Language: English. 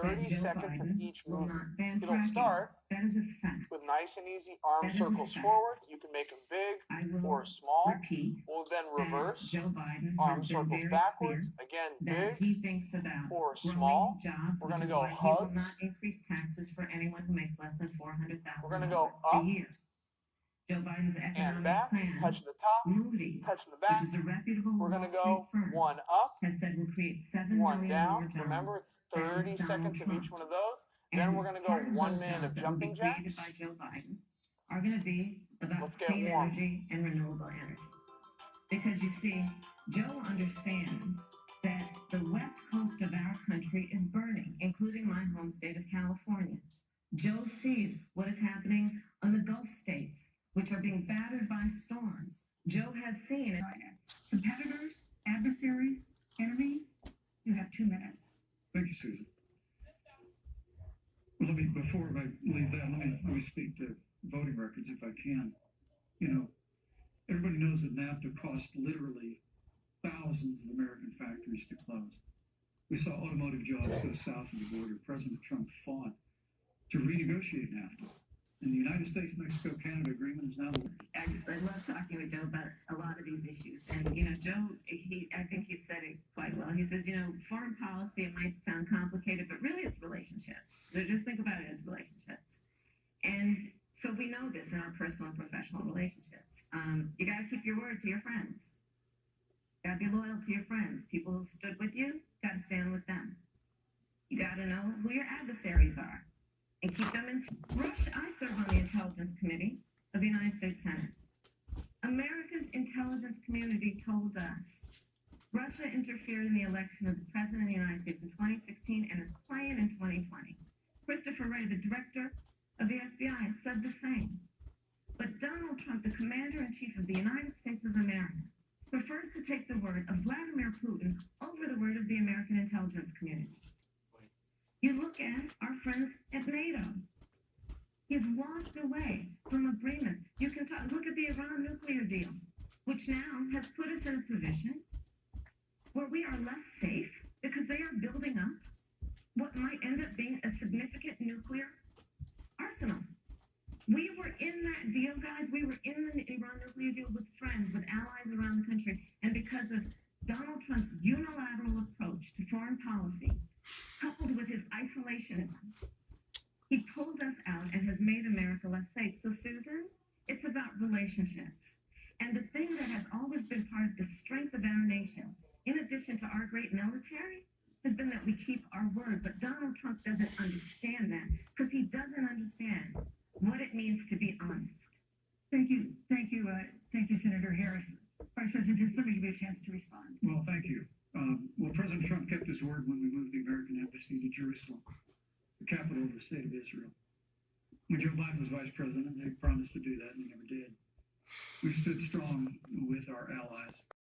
30 Joe seconds of Biden each will movement. not ban It'll fracking. start That is a fact. with nice and easy arm That is a circles fact. forward. You can make them big I will or small. repeat We'll then that reverse. Joe Biden Arm has been circles very backwards. clear Again, that big he thinks about or growing small. jobs, We're which gonna is go why he will hugs. not increase taxes for anyone who makes less than We're gonna go $400,000 a up year. Joe Biden's and economic back, plan, touching the top, Moody's, touching the which back. is a reputable We're Wall gonna Street go firm, one up, has said will create 7 one million more down. jobs Remember, it's than 30 Donald seconds of Trump. each one of those. And Then we're gonna go part of 1 those minute jobs of that will be jumping created jacks. by Joe Biden are going to be about Let's get clean warm. energy and renewable energy. Because you see, Joe understands that the west coast of our country is burning, including my home state of California. Joe sees what is happening on the Gulf states, which are being battered by storms. Joe has seen it. Competitors, adversaries, enemies, you have 2 minutes. Thank you, Susan. Well, before I leave that, let me speak to voting records if I can. You know, everybody knows that NAFTA cost literally thousands of American factories to close. We saw automotive jobs go south of the border. President Trump fought to renegotiate NAFTA. And the United States-Mexico-Canada agreement is now the I love talking with Joe about a lot of these issues. And, Joe, I think he said it quite well. He says, foreign policy, it might sound complicated, but really it's relationships. So just think about it as relationships. And so we know this in our personal and professional relationships. You got to keep your word to your friends. You got to be loyal to your friends. People who stood with you, got to stand with them. You got to know who your adversaries are and keep them in. I serve on the Intelligence Committee of the United States Senate. America's intelligence community told us Russia interfered in the election of the President of the United States in 2016 and is playing in 2020. Christopher Wray, the director of the FBI, said the same. But Donald Trump, the commander-in-chief of the United States of America, prefers to take the word of Vladimir Putin over the word of the American intelligence community. You look at our friends at NATO. He's walked away from agreements. You can look at the Iran nuclear deal, which now has put us in a position where we are less safe because they are building up what might end up being a significant nuclear arsenal. We were in that deal, guys. We were in the Iran nuclear deal with friends, with allies around the country. And because of Donald Trump's unilateral approach to foreign policy, coupled with his isolationism, he pulled us out and has made America less safe. So, Susan, it's about relationships. And the thing that has always been part of the strength of our nation, in addition to our great military, has been that we keep our word. But Donald Trump doesn't understand that because he doesn't understand what it means to be honest. Thank you, Senator Harris. Vice President, let me give you a chance to respond. Well, thank you. Well, President Trump kept his word when we moved the American embassy to Jerusalem, the capital of the state of Israel. When Joe Biden was vice president, they promised to do that and they never did. We stood strong with our allies.